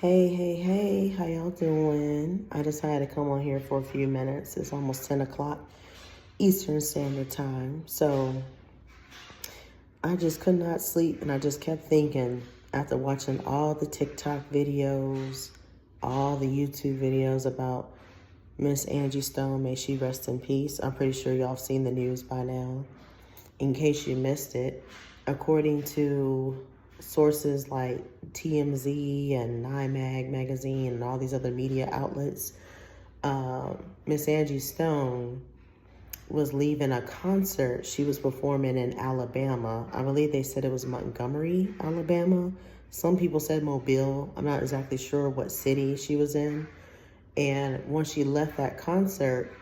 Hey, how y'all doing? I decided to come on here for a few minutes. It's almost 10 o'clock Eastern Standard Time. So I just could not sleep and I just kept thinking after watching all the TikTok videos, all the YouTube videos about Miss Angie Stone, may she rest in peace. I'm pretty sure y'all have seen the news by now. In case you missed it, according to sources like TMZ and NYMAG magazine and all these other media outlets, Miss Angie Stone was leaving a concert she was performing in Alabama. I believe they said it was Montgomery, Alabama. Some people said Mobile. I'm not exactly sure what city she was in. And once she left that concert,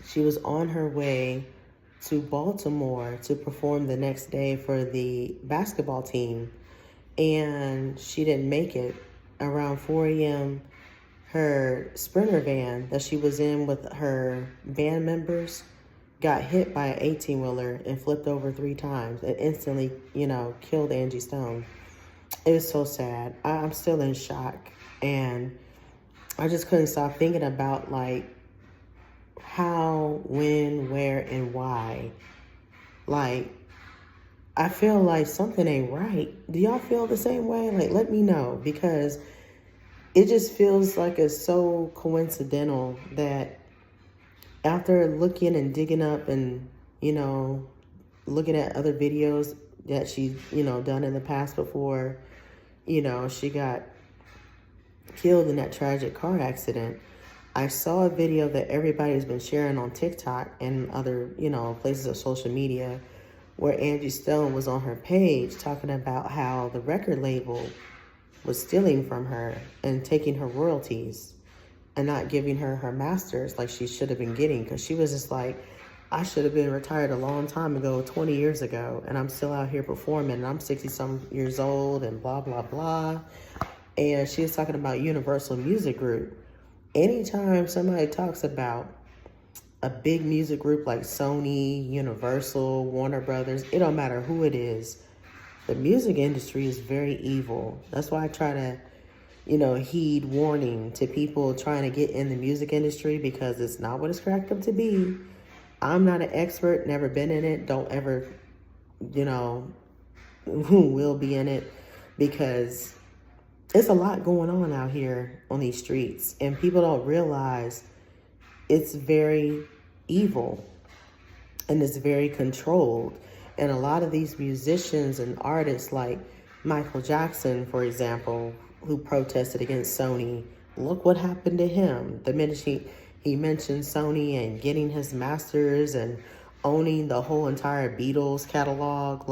she was on her way to Baltimore to perform the next day for the basketball team. And she didn't make it. Around 4 a.m., her Sprinter van that she was in with her band members got hit by an 18-wheeler and flipped over 3 times and instantly, killed Angie Stone. It was so sad. I'm still in shock. And I just couldn't stop thinking about, how, when, where, and why. I feel like something ain't right. Do y'all feel the same way? Let me know, because it just feels like it's so coincidental that after looking and digging up and, looking at other videos that she's, done in the past before, she got killed in that tragic car accident. I saw a video that everybody's been sharing on TikTok and other, places of social media where Angie Stone was on her page talking about how the record label was stealing from her and taking her royalties and not giving her her masters like she should have been getting, because she was just like, I should have been retired a long time ago, 20 years ago, and I'm still out here performing, and I'm 60-some years old and blah, blah, blah. And she was talking about Universal Music Group. Anytime somebody talks about a big music group like Sony, Universal, Warner Brothers, it don't matter who it is, the music industry is very evil. That's why I try to, heed warning to people trying to get in the music industry, because it's not what it's cracked up to be. I'm not an expert, never been in it, don't ever, will be in it, because it's a lot going on out here on these streets, and people don't realize it's very evil and it's very controlled. And a lot of these musicians and artists like Michael Jackson, for example, who protested against Sony, look what happened to him. The minute he mentioned Sony and getting his masters and owning the whole entire Beatles catalog,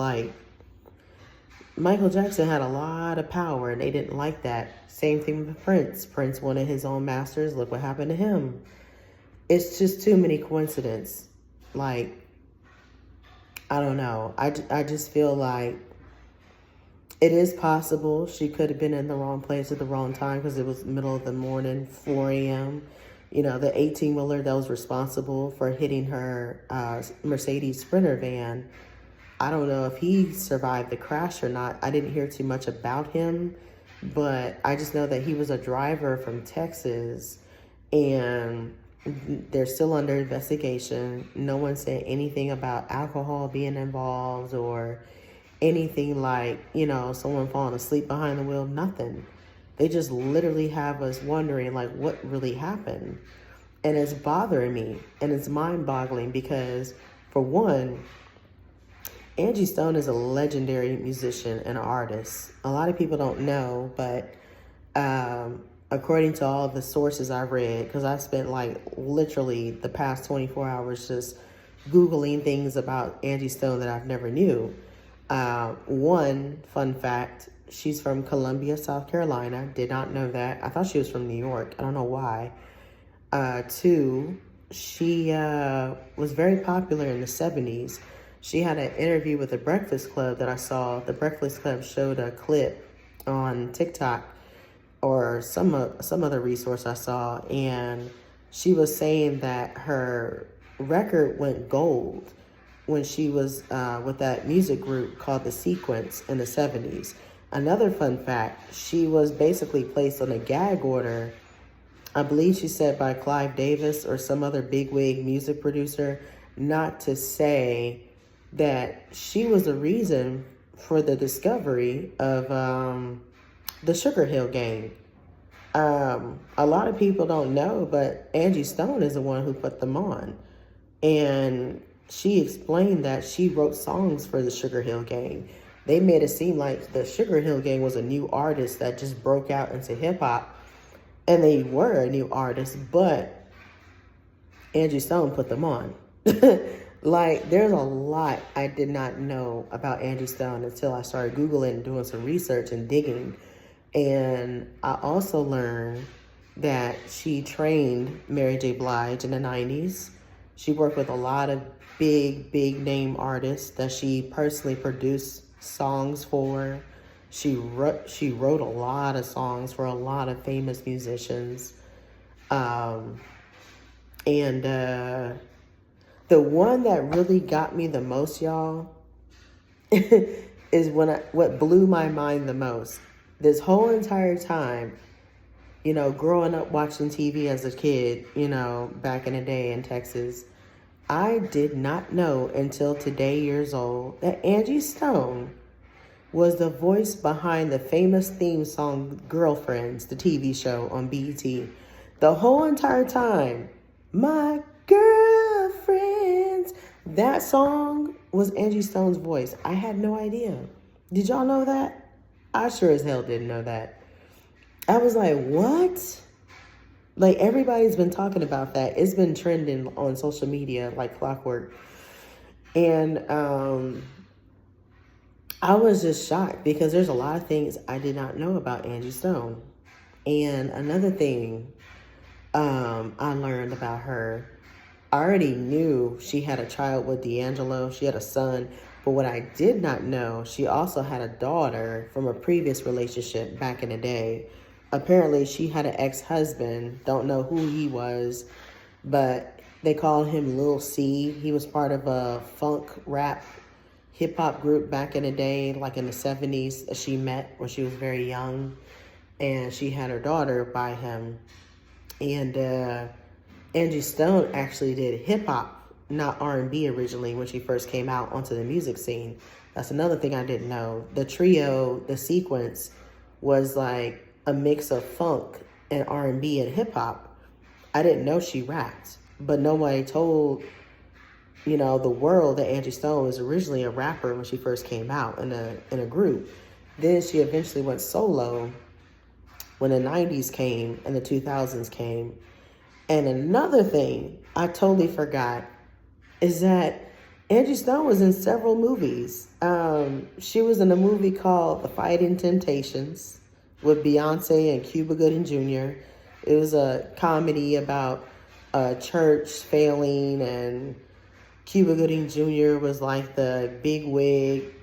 Michael Jackson had a lot of power and they didn't like that. Same thing with Prince. Prince wanted his own masters. Look what happened to him. It's just too many coincidences. I don't know. I just feel like it is possible she could have been in the wrong place at the wrong time, because it was middle of the morning, 4 a.m. The 18-wheeler that was responsible for hitting her Mercedes Sprinter van, I don't know if he survived the crash or not. I didn't hear too much about him, but I just know that he was a driver from Texas, and they're still under investigation. No one said anything about alcohol being involved or anything like, someone falling asleep behind the wheel, nothing. They just literally have us wondering, what really happened? And it's bothering me, and it's mind-boggling because, for one, Angie Stone is a legendary musician and artist. A lot of people don't know, but according to all the sources I've read, because I spent literally the past 24 hours just Googling things about Angie Stone that I've never knew. One fun fact, she's from Columbia, South Carolina. Did not know that. I thought she was from New York. I don't know why. Two, she was very popular in the 70s. She had an interview with the Breakfast Club that I saw. The Breakfast Club showed a clip on TikTok or some other resource I saw, and she was saying that her record went gold when she was with that music group called The Sequence in the 70s. Another fun fact, she was basically placed on a gag order, I believe she said by Clive Davis or some other bigwig music producer, not to say that she was the reason for the discovery of the Sugar Hill Gang. A lot of people don't know, but Angie Stone is the one who put them on. And she explained that she wrote songs for the Sugar Hill Gang. They made it seem like the Sugar Hill Gang was a new artist that just broke out into hip hop. And they were a new artist, but Angie Stone put them on. Like, there's a lot I did not know about Angie Stone until I started Googling and doing some research and digging. And I also learned that she trained Mary J. Blige in the 90s. She worked with a lot of big name artists that she personally produced songs for. She wrote a lot of songs for a lot of famous musicians. And the one that really got me the most, y'all, is what blew my mind the most. This whole entire time, you know, growing up watching TV as a kid, you know, back in the day in Texas, I did not know until today, years old, that Angie Stone was the voice behind the famous theme song Girlfriends, the TV show on BET. The whole entire time, my girlfriends, that song was Angie Stone's voice. I had no idea. Did y'all know that? I sure as hell didn't know that. I was like, what? Like, everybody's been talking about that. It's been trending on social media like clockwork. And I was just shocked because there's a lot of things I did not know about Angie Stone. And another thing I learned about her, I already knew she had a child with D'Angelo. She had a son. But what I did not know, she also had a daughter from a previous relationship back in the day. Apparently, she had an ex-husband. Don't know who he was, but they called him Lil C. He was part of a funk rap hip-hop group back in the day, like in the 70s, that she met when she was very young. And she had her daughter by him. And Angie Stone actually did hip-hop, not R&B originally when she first came out onto the music scene. That's another thing I didn't know. The trio, the sequence, was like a mix of funk and R&B and hip-hop. I didn't know she rapped, but nobody told, you know, the world that Angie Stone was originally a rapper when she first came out in a group. Then she eventually went solo when the 90s came and the 2000s came. And another thing I totally forgot is that Angie Stone was in several movies. She was in a movie called The Fighting Temptations with Beyonce and Cuba Gooding Jr. It was a comedy about a church failing, and Cuba Gooding Jr. was like the big wig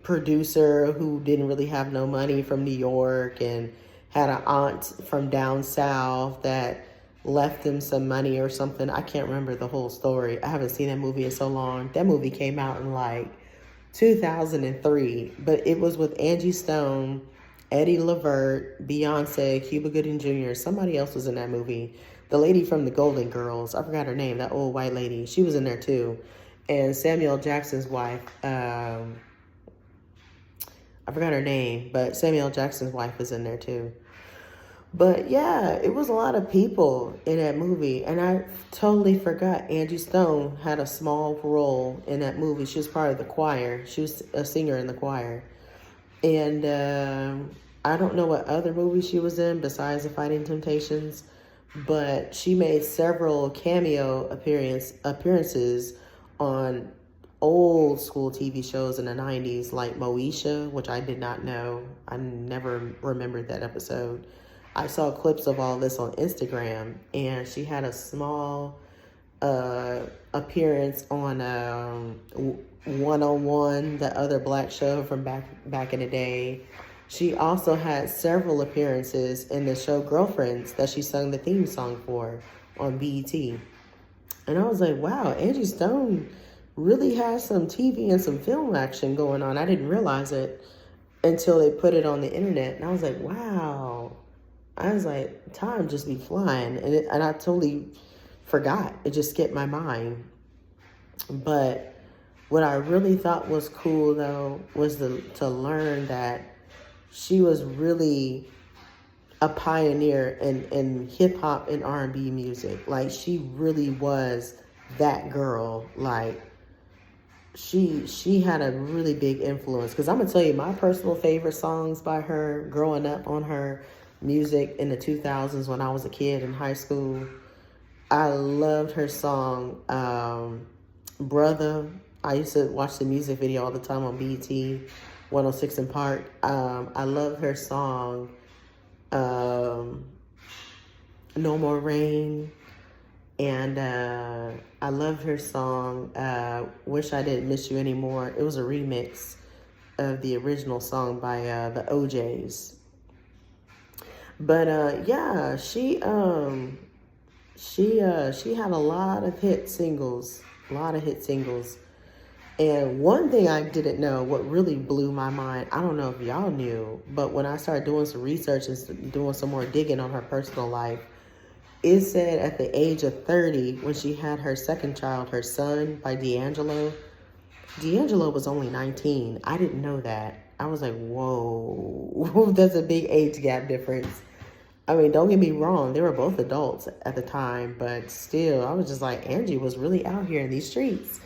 producer who didn't really have no money from New York and had an aunt from down south that left him some money or something. I can't remember the whole story. I haven't seen that movie in so long. That movie came out in like 2003, but it was with Angie Stone, Eddie Levert, Beyonce, Cuba Gooding Jr. Somebody else was in that movie. The lady from the Golden Girls, I forgot her name, that old white lady. She was in there too. And Samuel Jackson's wife, I forgot her name, but Samuel Jackson's wife was in there too. But yeah, it was a lot of people in that movie. And I totally forgot Angie Stone had a small role in that movie. She was part of the choir. She was a singer in the choir. And I don't know what other movies she was in besides The Fighting Temptations, but she made several cameo appearances on old school TV shows in the 90s, like Moesha, which I did not know. I never remembered that episode. I saw clips of all this on Instagram, and she had a small appearance on One-on-One, the other black show from back in the day. She also had several appearances in the show Girlfriends that she sung the theme song for on BET. And I was like, wow, Angie Stone really has some TV and some film action going on. I didn't realize it until they put it on the internet. And I was like, wow. I was like, time just be flying. And I totally forgot. It just skipped my mind. But what I really thought was cool, though, was to learn that she was really a pioneer in hip hop and R&B music. Like, she really was that girl. Like, she had a really big influence. Because I'm gonna tell you, my personal favorite songs by her growing up on her music in the 2000s when I was a kid in high school, I loved her song Brother. I used to watch the music video all the time on BT 106 in Park. I love her song No More Rain. And I loved her song Wish I Didn't Miss You Anymore. It was a remix of the original song by the OJs. But yeah, she had a lot of hit singles. And one thing I didn't know, what really blew my mind, I don't know if y'all knew, but when I started doing some research and doing some more digging on her personal life, it said at the age of 30, when she had her second child, her son, by D'Angelo was only 19. I didn't know that. I was like, whoa, that's a big age gap difference. I mean, don't get me wrong, they were both adults at the time, but still, I was just like, Angie was really out here in these streets.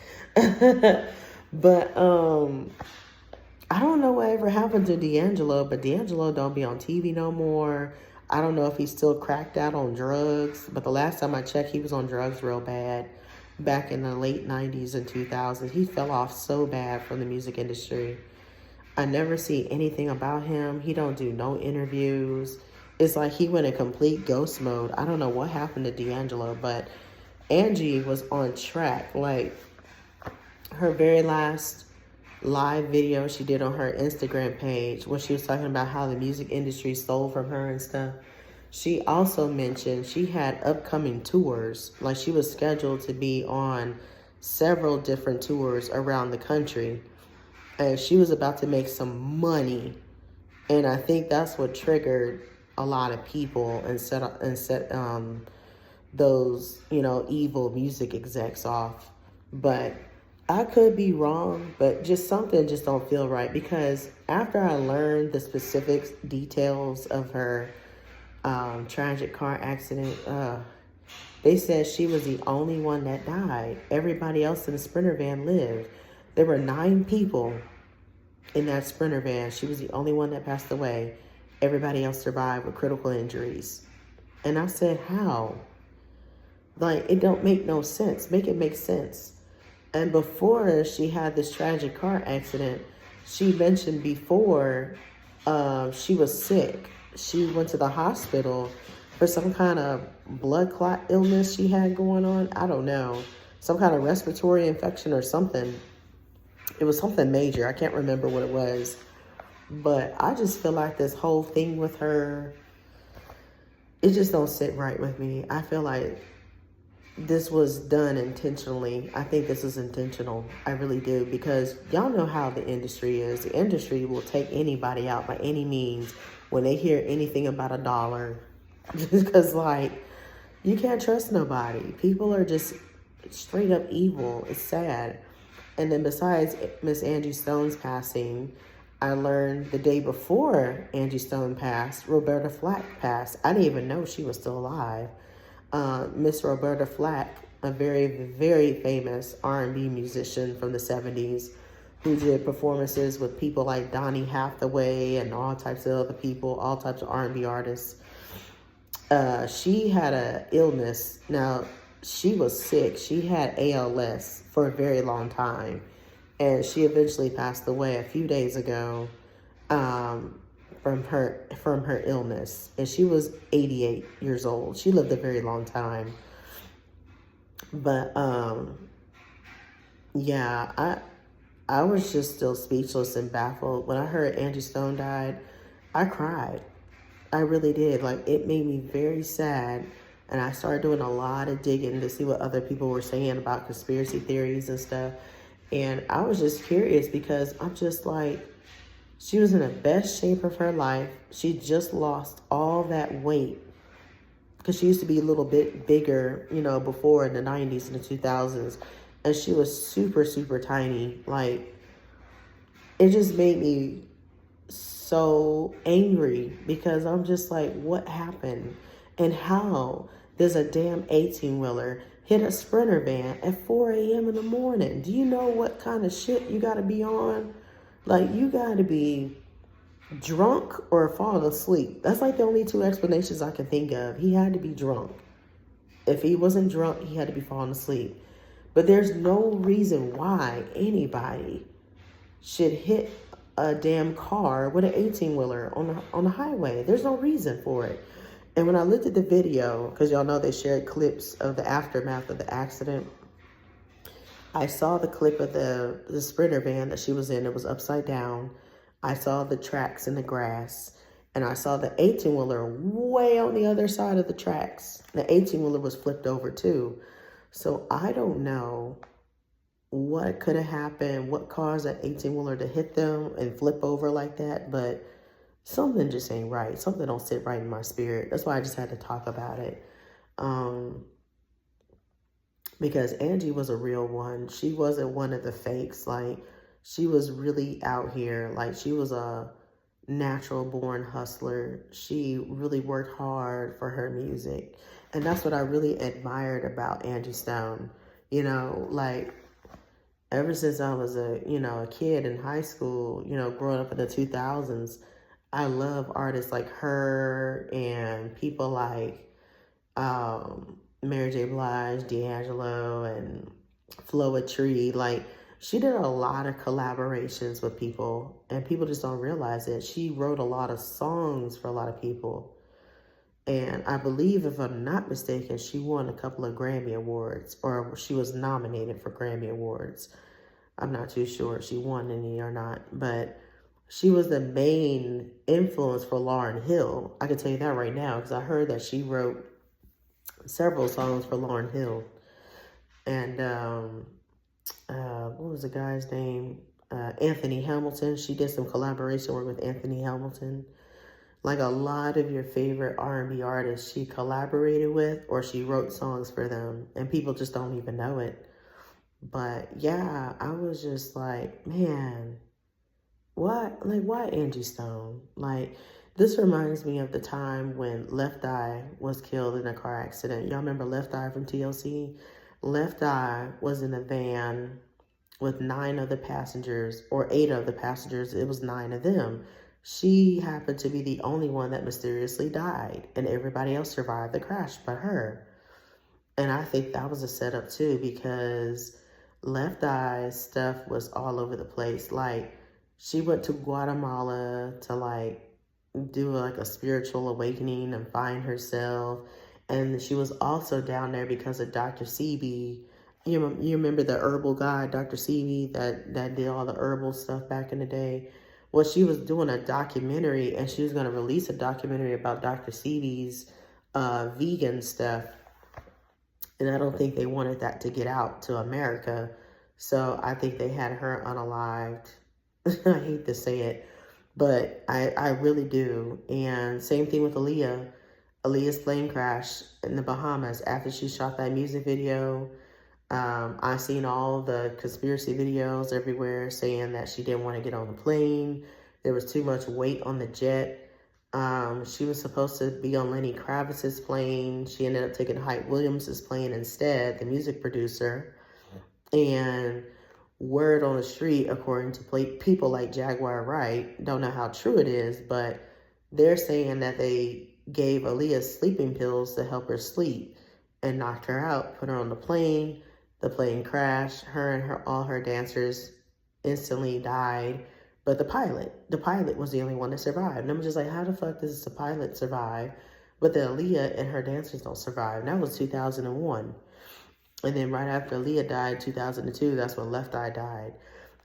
But I don't know what ever happened to D'Angelo, but D'Angelo don't be on TV no more. I don't know if he's still cracked out on drugs, but the last time I checked, he was on drugs real bad back in the late 90s and 2000s. He fell off so bad from the music industry. I never see anything about him. He don't do no interviews. It's like he went in complete ghost mode. I don't know what happened to D'Angelo, but Angie was on track. Like, her very last live video she did on her Instagram page, when she was talking about how the music industry stole from her and stuff, she also mentioned she had upcoming tours. Like, she was scheduled to be on several different tours around the country, and she was about to make some money. And I think that's what triggered a lot of people and set those, evil music execs off. But I could be wrong, but something just don't feel right, because after I learned the specific details of her tragic car accident, they said she was the only one that died. Everybody else in the Sprinter van lived. There were 9 people in that Sprinter van. She was the only one that passed away. Everybody else survived with critical injuries. And I said, how? Like, it don't make no sense. Make it make sense. And before she had this tragic car accident, she mentioned before she was sick. She went to the hospital for some kind of blood clot illness she had going on. I don't know. Some kind of respiratory infection or something. It was something major. I can't remember what it was. But I just feel like this whole thing with her, it just don't sit right with me. I feel like this was done intentionally. I think this is intentional. I really do, because y'all know how the industry is. The industry will take anybody out by any means when they hear anything about $1. Because, like, you can't trust nobody. People are just straight up evil. It's sad. And then besides Miss Angie Stone's passing, I learned the day before Angie Stone passed, Roberta Flack passed. I didn't even know she was still alive. Miss Roberta Flack, a very, very famous R&B musician from the 70s, who did performances with people like Donny Hathaway and all types of other people, all types of R&B artists. She had an illness. Now, she was sick. She had ALS for a very long time. And she eventually passed away a few days ago from her illness. And she was 88 years old. She lived a very long time. But yeah, I was just still speechless and baffled. When I heard Angie Stone died, I cried. I really did. Like, it made me very sad. And I started doing a lot of digging to see what other people were saying about conspiracy theories and stuff. And I was just curious, because I'm just like, She was in the best shape of her life. She just lost all that weight because she used to be a little bit bigger, you know, before in the 90s and the 2000s. And she was super, super tiny. Like, it just made me so angry because I'm just like, what happened? And how does a damn 18-wheeler hit a Sprinter van at 4 a.m. in the morning? Do you know what kind of shit you got to be on? Like, you got to be drunk or falling asleep. That's like the only two explanations I can think of. He had to be drunk. If he wasn't drunk, he had to be falling asleep. But there's no reason why anybody should hit a damn car with an 18-wheeler on the highway. There's no reason for it. And when I looked at the video, because y'all know they shared clips of the aftermath of the accident, I saw the clip of the Sprinter van that she was in. It was upside down. I saw the tracks in the grass. And I saw the 18-wheeler way on the other side of the tracks. The 18-wheeler was flipped over too. So I don't know what could have happened, what caused that 18-wheeler to hit them and flip over like that. But something just ain't right. Something don't sit right in my spirit. That's why I just had to talk about it. Because Angie was a real one. She wasn't one of the fakes. Like, she was really out here. Like, she was a natural born hustler. She really worked hard for her music. And that's what I really admired about Angie Stone. You know, like, ever since I was a kid in high school, growing up in the 2000s, I love artists like her and people like Mary J. Blige, D'Angelo, and Tree. Like, she did a lot of collaborations with people, and people just don't realize it. She wrote a lot of songs for a lot of people. And I believe, if I'm not mistaken, she won a couple of Grammy Awards, or she was nominated for Grammy Awards. I'm not too sure if she won any or not, but she was the main influence for Lauryn Hill. I can tell you that right now, because I heard that she wrote several songs for Lauryn Hill. And what was the guy's name? Anthony Hamilton. She did some collaboration work with Anthony Hamilton. Like, a lot of your favorite R&B artists she collaborated with, or she wrote songs for them, and people just don't even know it. But yeah, I was just like, man, what? Like, why Angie Stone? Like, this reminds me of the time when Left Eye was killed in a car accident. Y'all remember Left Eye from TLC? Left Eye was in a van with 9 other passengers, or 8 of the passengers. It was 9 of them. She happened to be the only one that mysteriously died, and everybody else survived the crash but her. And I think that was a setup too, because Left Eye's stuff was all over the place. Like, she went to Guatemala to like do like a spiritual awakening and find herself. And she was also down there because of Dr. Sebi. You remember the herbal guy, Dr. Sebi, that did all the herbal stuff back in the day? Well, she was doing a documentary, and she was going to release a documentary about Dr. Sebi's vegan stuff. And I don't think they wanted that to get out to America. So I think they had her unalived. I hate to say it, but I really do. And same thing with Aaliyah. Aaliyah's plane crash in the Bahamas after she shot that music video. I seen all the conspiracy videos everywhere saying that she didn't want to get on the plane. There was too much weight on the jet. She was supposed to be on Lenny Kravitz's plane. She ended up taking Hype Williams' plane instead, the music producer. And word on the street, according to people like Jaguar Wright, don't know how true it is, but they're saying that they gave Aaliyah sleeping pills to help her sleep and knocked her out, put her on the plane. The plane crashed. Her and all her dancers instantly died. But the pilot was the only one that survived. And I'm just like, how the fuck does the pilot survive, but the Aaliyah and her dancers don't survive? And that was 2001. And then right after Aaliyah died, 2002, that's when Left Eye died.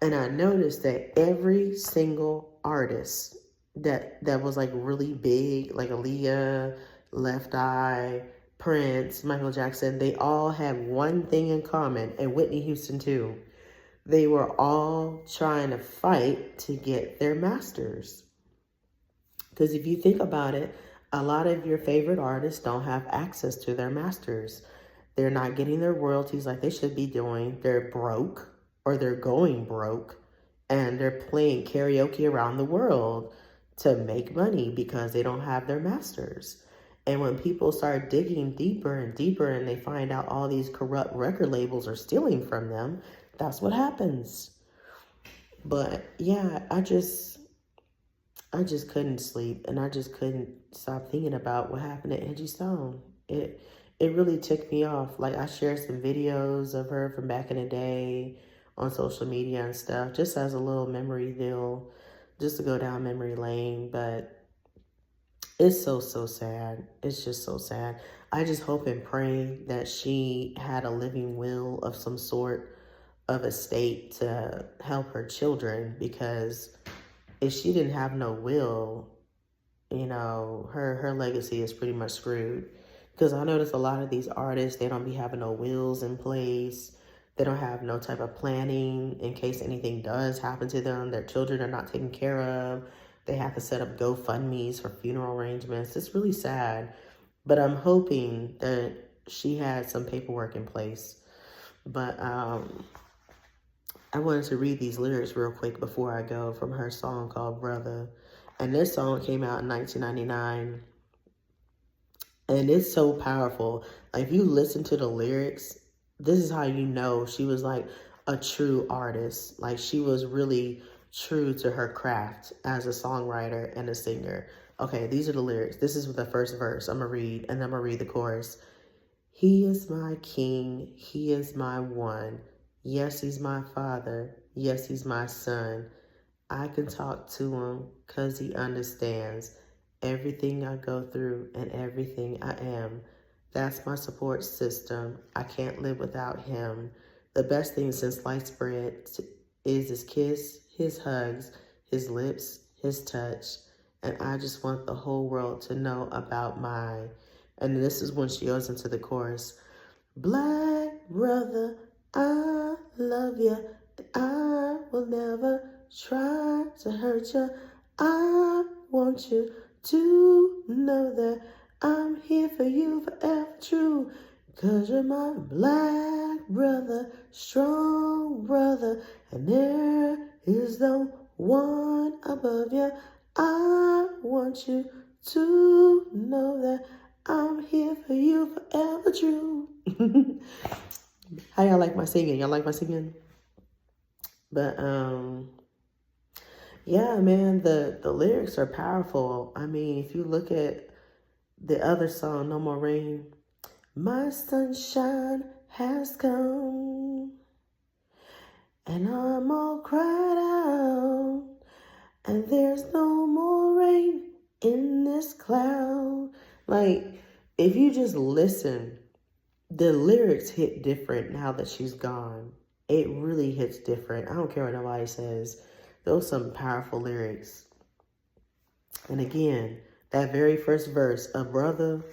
And I noticed that every single artist that was like really big, like Aaliyah, Left Eye, Prince, Michael Jackson, they all had one thing in common, and Whitney Houston too. They were all trying to fight to get their masters. Because if you think about it, a lot of your favorite artists don't have access to their masters. They're not getting their royalties like they should be doing. They're broke or they're going broke, and they're playing karaoke around the world to make money because they don't have their masters. And when people start digging deeper and deeper and they find out all these corrupt record labels are stealing from them, that's what happens. But yeah, I just couldn't sleep, and I just couldn't stop thinking about what happened to Angie Stone. It really ticked me off. Like, I shared some videos of her from back in the day on social media and stuff, just as a little memory deal, just to go down memory lane. But it's so sad. It's just so sad. I just hope and pray that she had a living will of some sort of estate to help her children, because if she didn't have no will, her legacy is pretty much screwed. Because I notice a lot of these artists, they don't be having no wills in place. They don't have no type of planning in case anything does happen to them. Their children are not taken care of. They have to set up GoFundMes for funeral arrangements. It's really sad. But I'm hoping that she had some paperwork in place. But I wanted to read these lyrics real quick before I go, from her song called Brother. And this song came out in 1999. And it's so powerful. Like, if you listen to the lyrics, this is how you know she was like a true artist. Like, she was really true to her craft as a songwriter and a singer. Okay, these are the lyrics. This is the first verse I'm going to read, and then I'm going to read the chorus. He is my king. He is my one. Yes, he's my father. Yes, he's my son. I can talk to him because he understands everything I go through and everything I am. That's my support system. I can't live without him. The best thing since sliced bread is his kiss, his hugs, his lips, his touch. And I just want the whole world to know about mine. And this is when she goes into the chorus. Black brother, I love you. I will never try to hurt you. I want you to know that I'm here for you forever true. 'Cause you're my black brother, strong brother, and there is no one above you. I want you to know that I'm here for you forever true. How y'all like my singing? Y'all like my singing? But yeah, man, the lyrics are powerful. I mean, if you look at the other song, No More Rain, my sunshine has come, and I'm all cried out, and there's no more rain in this cloud. Like, if you just listen, the lyrics hit different now that she's gone. It really hits different. I don't care what nobody says. Those are some powerful lyrics. And again, that very first verse, a brother,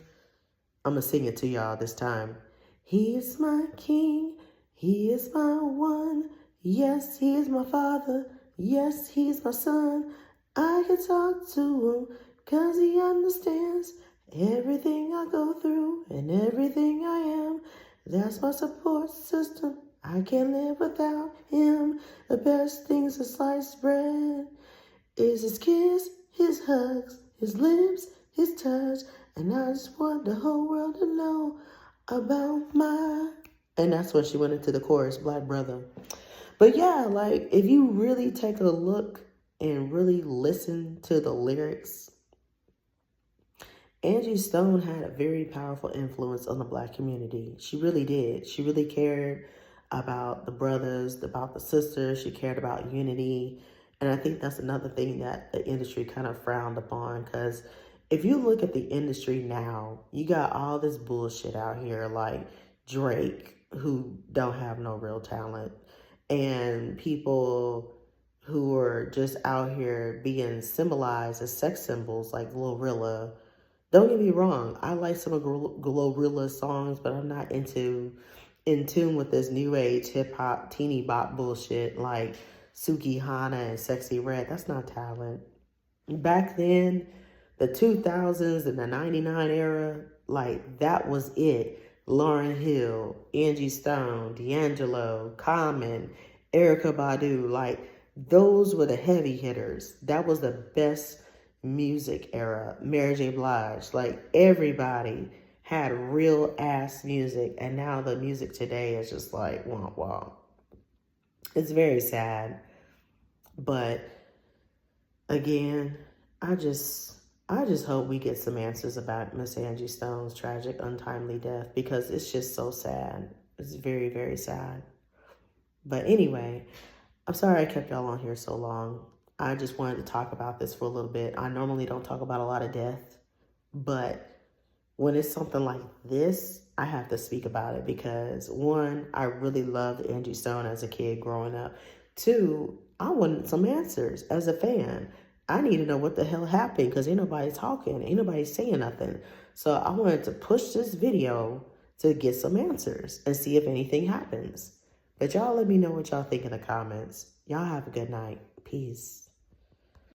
I'm going to sing it to y'all this time. He is my king. He is my one. Yes, he is my father. Yes, he's my son. I can talk to him because he understands everything I go through and everything I am. That's my support system. I can't live without him. The best things since sliced bread is his kiss, his hugs, his lips, his touch. And I just want the whole world to know about my... And that's when she went into the chorus, Black Brother. But yeah, like, if you really take a look and really listen to the lyrics, Angie Stone had a very powerful influence on the Black community. She really did. She really cared about the brothers, about the sisters. She cared about unity. And I think that's another thing that the industry kind of frowned upon, because if you look at the industry now, you got all this bullshit out here like Drake, who don't have no real talent, and people who are just out here being symbolized as sex symbols like Glorilla. Don't get me wrong, I like some of Glorilla's songs, but I'm not into in tune with this new age hip hop teeny bop bullshit like Suki Hana and Sexy Red. That's not talent. Back then, the 2000s and the 99 era, like that was it. Lauryn Hill, Angie Stone, D'Angelo, Common, Erica Badu, like those were the heavy hitters. That was the best music era. Mary J. Blige, like everybody had real ass music, and now the music today is just like womp womp. It's very sad, but again, I just hope we get some answers about Miss Angie Stone's tragic, untimely death, because it's just so sad. It's very, very sad. But anyway, I'm sorry I kept y'all on here so long. I just wanted to talk about this for a little bit. I normally don't talk about a lot of death, but when it's something like this, I have to speak about it because one, I really loved Angie Stone as a kid growing up. Two, I wanted some answers as a fan. I need to know what the hell happened because ain't nobody talking, ain't nobody saying nothing. So I wanted to push this video to get some answers and see if anything happens. But y'all let me know what y'all think in the comments. Y'all have a good night. Peace.